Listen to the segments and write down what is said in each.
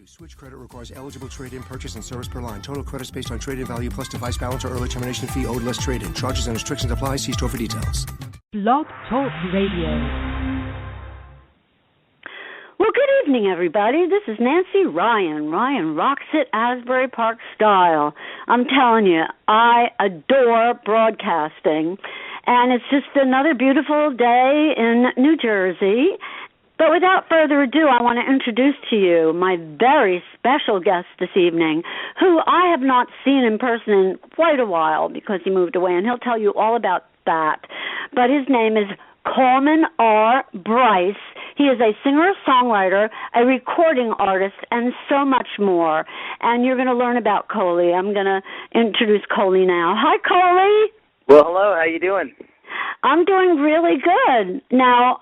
Switch credit requires eligible trade-in, purchase, and service per line. Total credits based on trade-in value plus device balance or early termination fee owed less trade-in. Charges and restrictions apply. See store for details. Blog Talk Radio. Well, good evening, everybody. This is Nancy Ryan. Ryan rocks it Asbury Park style. I'm telling you, I adore broadcasting. And it's just another beautiful day in New Jersey. But without further ado, I want to introduce to you my very special guest this evening, who I have not seen in person in quite a while because he moved away, and he'll tell you all about that. But his name is COLEMAN R. Brice. He is a singer-songwriter, a recording artist, and so much more. And you're going to learn about Colie. I'm going to introduce Colie now. Hi, Colie. Well, hello. How you doing? I'm doing really good. Now,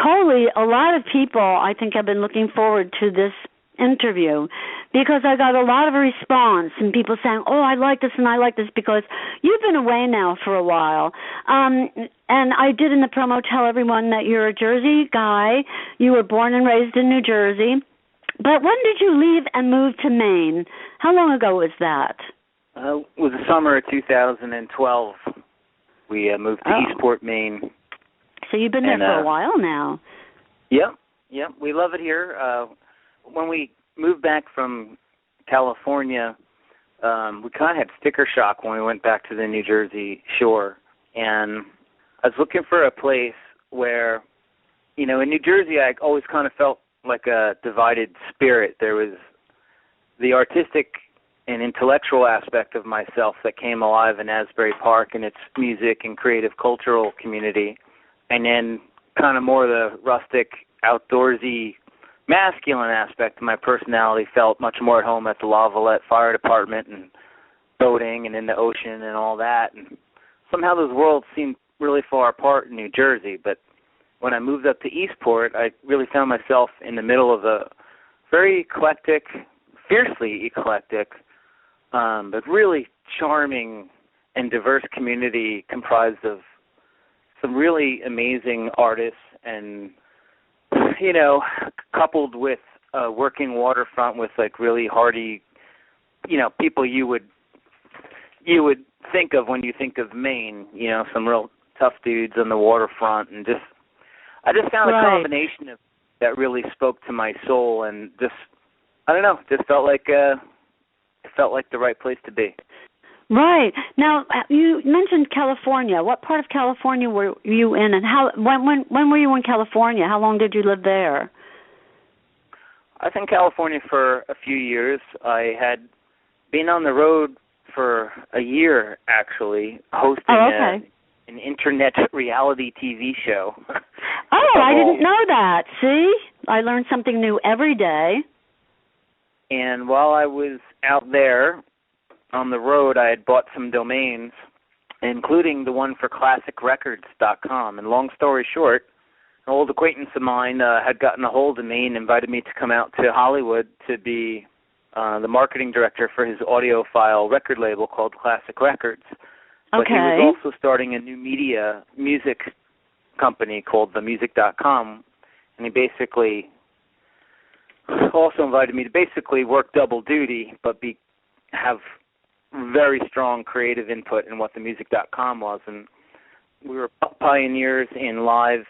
Colie, a lot of people, I think, have been looking forward to this interview because I got a lot of response and people saying, oh, I like this and I like this because you've been away now for a while. And I did in the promo tell everyone that you're a Jersey guy. You were born and raised in New Jersey. But when did you leave and move to Maine? How long ago was that? It was the summer of 2012. We moved to Eastport, Maine. So you've been there for a while now. Yep. We love it here. When we moved back from California, we kind of had sticker shock when we went back to the New Jersey shore. And I was looking for a place where, in New Jersey, I always kind of felt like a divided spirit. There was the artistic and intellectual aspect of myself that came alive in Asbury Park and its music and creative cultural community, and then kind of more the rustic, outdoorsy, masculine aspect of my personality felt much more at home at the La Valette Fire Department and boating and in the ocean and all that. And somehow those worlds seemed really far apart in New Jersey, but when I moved up to Eastport, I really found myself in the middle of a very eclectic, fiercely eclectic, but really charming and diverse community comprised of some really amazing artists and, coupled with a working waterfront with like really hardy, people you would think of when you think of Maine, some real tough dudes on the waterfront, and I just found a combination of that really spoke to my soul and just felt like it felt like the right place to be. Right. Now, you mentioned California. What part of California were you in, and when were you in California? How long did you live there? I was in California for a few years. I had been on the road for a year, actually, hosting an internet reality TV show. I didn't know that. See? I learn something new every day. And while I was out there on the road, I had bought some domains, including the one for classicrecords.com. And long story short, an old acquaintance of mine had gotten a hold of me and invited me to come out to Hollywood to be the marketing director for his audiophile record label called Classic Records. But he was also starting a new music company called themusic.com, and he basically also invited me to basically work double duty, but have very strong creative input in what themusic.com was. And we were pioneers in live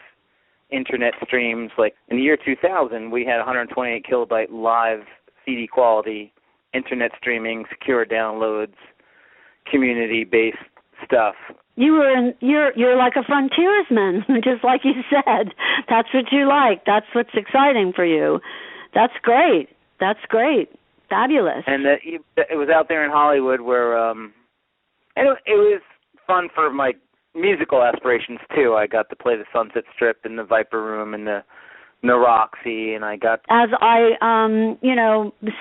internet streams. Like in the year 2000, we had 128 kilobyte live CD quality internet streaming, secure downloads, community-based stuff. You're like a frontiersman, just like you said. That's what you like. That's what's exciting for you. That's great. Fabulous. And it was out there in Hollywood where and it was fun for my musical aspirations, too. I got to play the Sunset Strip and the Viper Room and the Roxy, and I got... As I,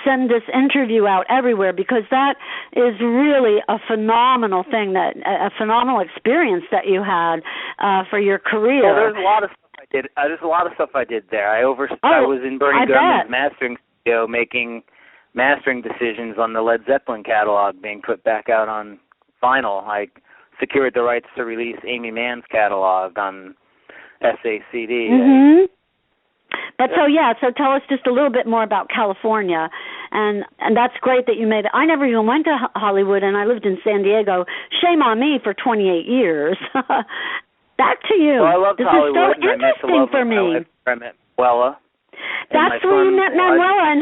send this interview out everywhere, because that is really a phenomenal thing, a phenomenal experience that you had for your career. Well, there's a lot of stuff I did. There's a lot of stuff I did there. I was in Bernie Gurman's mastering studio making mastering decisions on the Led Zeppelin catalog being put back out on vinyl. I secured the rights to release Amy Mann's catalog on SACD. Mm-hmm. But so tell us just a little bit more about California, and that's great that you made it. I never even went to Hollywood, and I lived in San Diego. Shame on me for 28 years. Back to you. Well, I loved Hollywood. This is so interesting for me. I met Manuela. That's where you met Manuela, and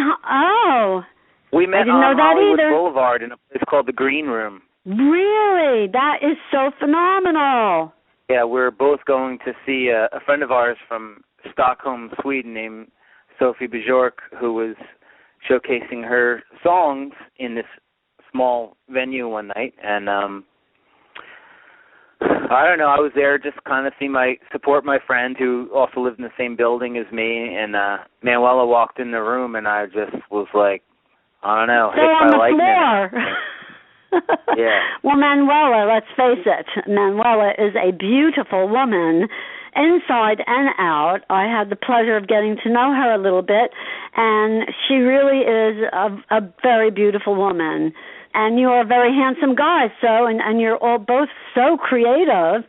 we met I didn't know on that Hollywood either. Boulevard in a place called the Green Room. Really? That is so phenomenal. Yeah, we're both going to see a friend of ours from Stockholm, Sweden, named Sophie Bjork, who was showcasing her songs in this small venue one night. And I don't know, I was there just kind of support my friend who also lived in the same building as me. And Manuela walked in the room, and I just was like, I don't know, so hit on by the lightning. floor. Yeah. Well, Manuela, let's face it, Manuela is a beautiful woman, inside and out. I had the pleasure of getting to know her a little bit, and she really is a very beautiful woman. And you're a very handsome guy, and you're all both so creative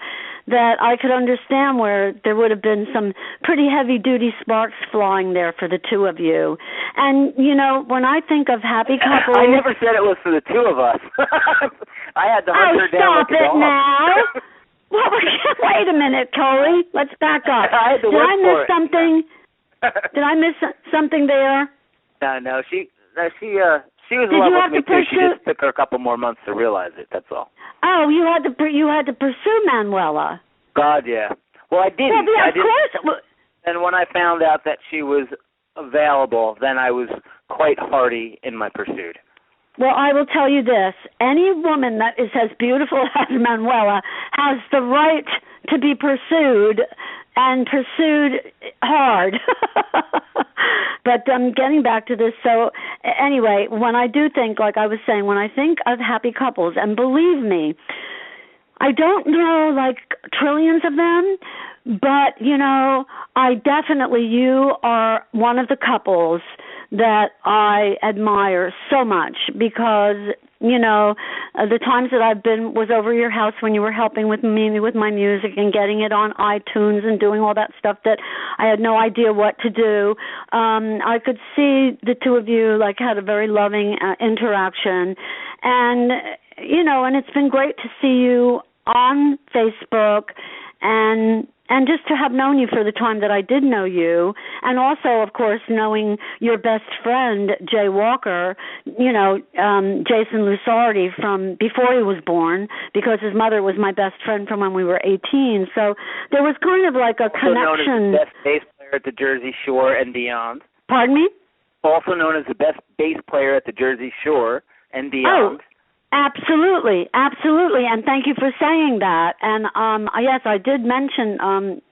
that I could understand where there would have been some pretty heavy-duty sparks flying there for the two of you. And, you know, when I think of happy couples... I never said it was for the two of us. I had to hunt her down like a dog. Oh, stop it now. Well, wait a minute, Colie. Let's back up. I had to work for it. Something? Did I miss something there? No, she was in love with me too. She just took her a couple more months to realize it. That's all. Oh, you had to pursue Manuela. God, yeah. Well, I didn't. Well, yeah, of course. And when I found out that she was available, then I was quite hearty in my pursuit. Well, I will tell you this. Any woman that is as beautiful as Manuela has the right to be pursued, and pursued hard. But getting back to this, so anyway, when I do think, like I was saying, when I think of happy couples, and believe me, I don't know like trillions of them, but, you know, you are one of the couples that I admire so much because, you know, the times that was over your house when you were helping with me with my music and getting it on iTunes and doing all that stuff that I had no idea what to do. I could see the two of you like had a very loving interaction, and you know, and it's been great to see you on Facebook and just to have known you for the time that I did know you, and also, of course, knowing your best friend, Jay Walker, you know, Jason Lusardi from before he was born, because his mother was my best friend from when we were 18. So there was kind of like a connection. Also known as the best bass player at the Jersey Shore and beyond. Pardon me? Also known as the best bass player at the Jersey Shore and beyond. Oh. Absolutely, and thank you for saying that. And yes, I did mention,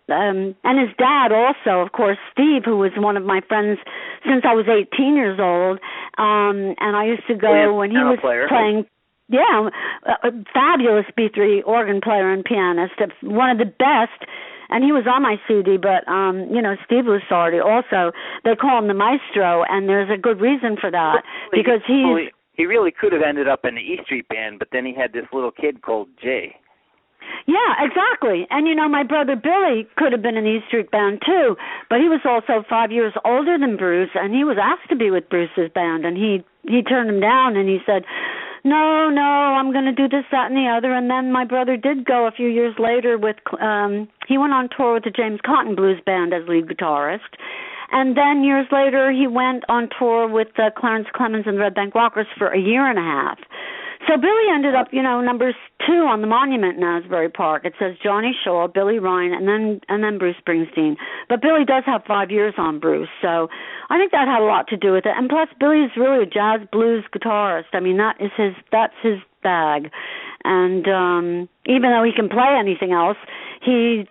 and his dad also, of course, Steve, who was one of my friends since I was 18 years old. And I used to go when he was playing. Yeah, a fabulous B3 organ player and pianist, one of the best. And he was on my CD, but, you know, Steve Lusardi also, they call him the maestro, and there's a good reason for that, because he's... He really could have ended up in the E Street Band, but then he had this little kid called Jay. Yeah, exactly. And, you know, my brother Billy could have been in the E Street Band, too, but he was also 5 years older than Bruce, and he was asked to be with Bruce's band, and he turned him down, and he said, no, I'm going to do this, that, and the other. And then my brother did go a few years later with, he went on tour with the James Cotton Blues Band as lead guitarist. And then years later, he went on tour with Clarence Clemens and the Red Bank Rockers for a year and a half. So Billy ended up, you know, number 2 on the monument in Asbury Park. It says Johnny Shaw, Billy Ryan, and then Bruce Springsteen. But Billy does have 5 years on Bruce, so I think that had a lot to do with it. And plus, Billy is really a jazz blues guitarist. I mean, that's his bag. And even though he can play anything else,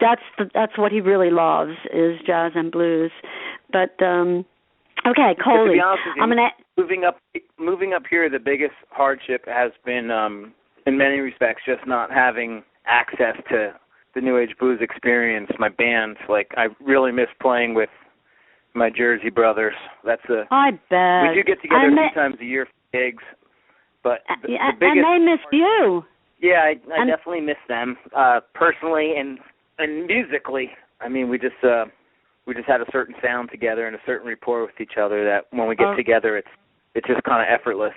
that's what he really loves is jazz and blues. But okay, Colie, to be honest with you, moving up here, the biggest hardship has been, in many respects, just not having access to the New Age blues experience. My band, like, I really miss playing with my Jersey brothers. I bet. We do get together a few times a year for gigs, but the biggest, and they miss you. Yeah, I definitely miss them personally and musically. I mean, we just we just had a certain sound together and a certain rapport with each other that when we get together, it's just kind of effortless.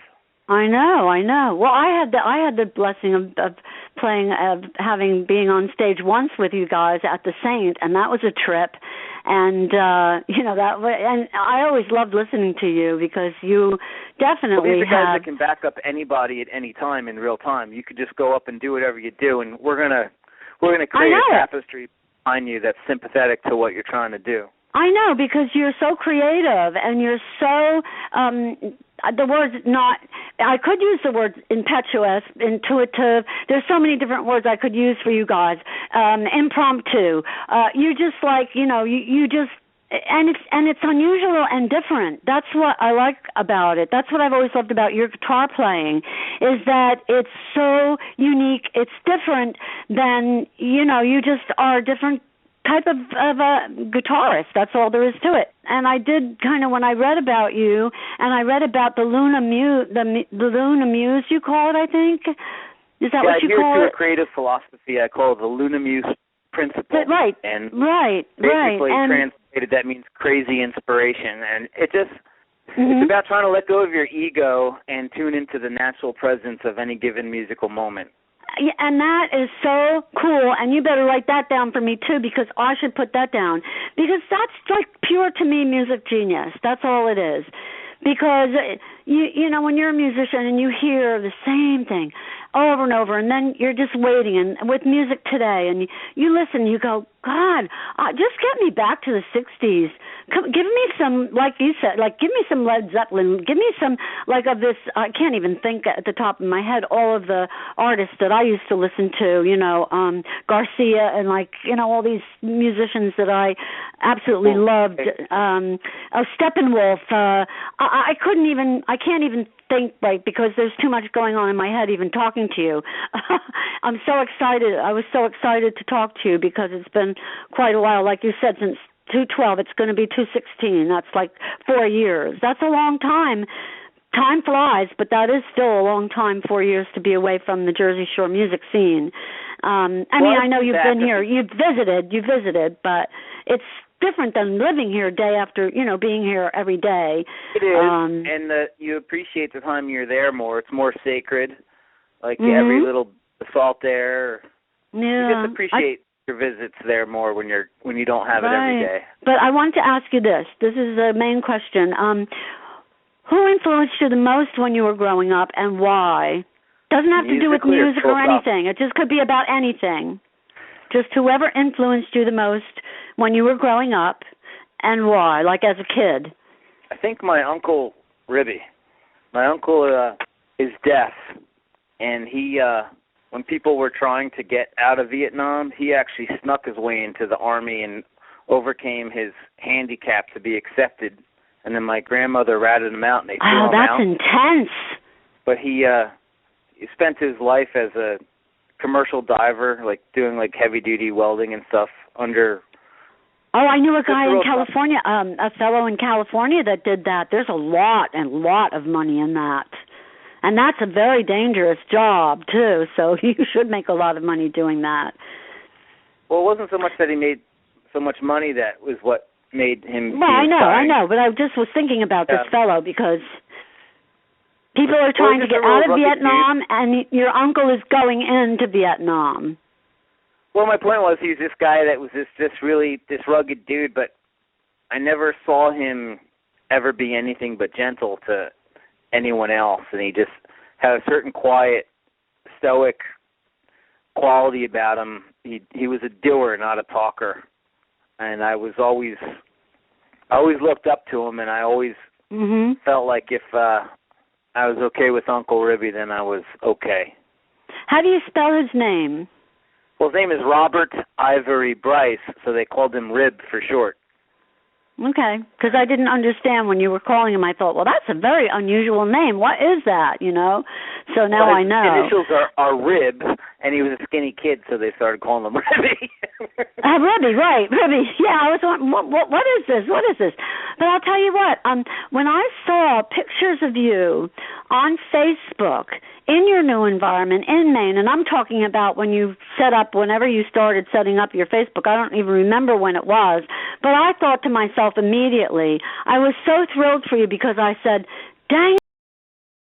I know. Well, I had the blessing of playing, being on stage once with you guys at the Saint, and that was a trip. And and I always loved listening to you because you definitely these are guys that can back up anybody at any time in real time. You could just go up and do whatever you do, and we're gonna create a tapestry behind you that's sympathetic to what you're trying to do. I know, because you're so creative and you're so, I could use the word impetuous, intuitive. There's so many different words I could use for you guys. Impromptu. You just like, you just, and it's unusual and different. That's what I like about it. That's what I've always loved about your guitar playing, is that it's so unique. It's different than, you just are different type of a guitarist. That's all there is to it. And I did kind of, when I read about you, and I read about the Luna Muse, the Luna Muse you call it, I think. Is that what you call it? Yeah, a creative philosophy. I call it the Luna Muse principle. Right. And basically translated, that means crazy inspiration. And it's about trying to let go of your ego and tune into the natural presence of any given musical moment. Yeah, and that is so cool, and you better write that down for me too, because I should put that down, because that's like pure, to me, music genius. That's all it is. Because you know, when you're a musician and you hear the same thing over and over, and then you're just waiting, and with music today, and you listen, you go, God, just get me back to the 60s. Give me some, like you said, give me some Led Zeppelin. Give me some, of this, I can't even think at the top of my head, all of the artists that I used to listen to, Garcia and, all these musicians that I absolutely loved. Steppenwolf. I can't even think right, because there's too much going on in my head even talking to you. I'm so excited. I was so excited to talk to you because it's been quite a while. Like you said, since 2012, it's going to be 2016. That's like 4 years. That's a long time. Time flies, but that is still a long time, 4 years to be away from the Jersey Shore music scene. I know you've been here. You've visited, but it's different than living here day after, being here every day. It is, and you appreciate the time you're there more. It's more sacred, every little salt there. Yeah. You just appreciate your visits there more when you don't have it every day. But I want to ask you this. This is the main question. Who influenced you the most when you were growing up, and why? Doesn't have to do with music or anything. It just could be about anything. Just whoever influenced you the most when you were growing up, and why, as a kid. I think my Uncle Ribby. My uncle is deaf, and he, when people were trying to get out of Vietnam, he actually snuck his way into the Army and overcame his handicap to be accepted. And then my grandmother ratted him out, and they threw him out. Oh, that's intense. But he spent his life as a commercial diver, doing heavy-duty welding and stuff under... Oh, I knew a guy in California, a fellow in California that did that. There's a lot of money in that. And that's a very dangerous job, too, so you should make a lot of money doing that. Well, it wasn't so much that he made so much money that was what made him... Well, I know, but I just was thinking about this fellow because people are trying to get out of Vietnam, and your uncle is going into Vietnam. Well, my point was he was this guy that was this rugged dude, but I never saw him ever be anything but gentle to anyone else, and he just had a certain quiet, stoic quality about him. He was a doer, not a talker, and I always looked up to him, and I always felt like if I was okay with Uncle Ribby, then I was okay. How do you spell his name? Well, his name is Robert Ivory Brice, so they called him Rib for short. Okay, because I didn't understand when you were calling him. I thought, well, that's a very unusual name. What is that, So now I know. His initials are Rib, and he was a skinny kid, so they started calling him Ribby. Ribby, right, Ribby. Yeah, I was wondering, what is this? What is this? But I'll tell you what, when I saw pictures of you on Facebook in your new environment in Maine, and I'm talking about whenever you started setting up your Facebook, I don't even remember when it was, but I thought to myself immediately, I was so thrilled for you because I said, dang,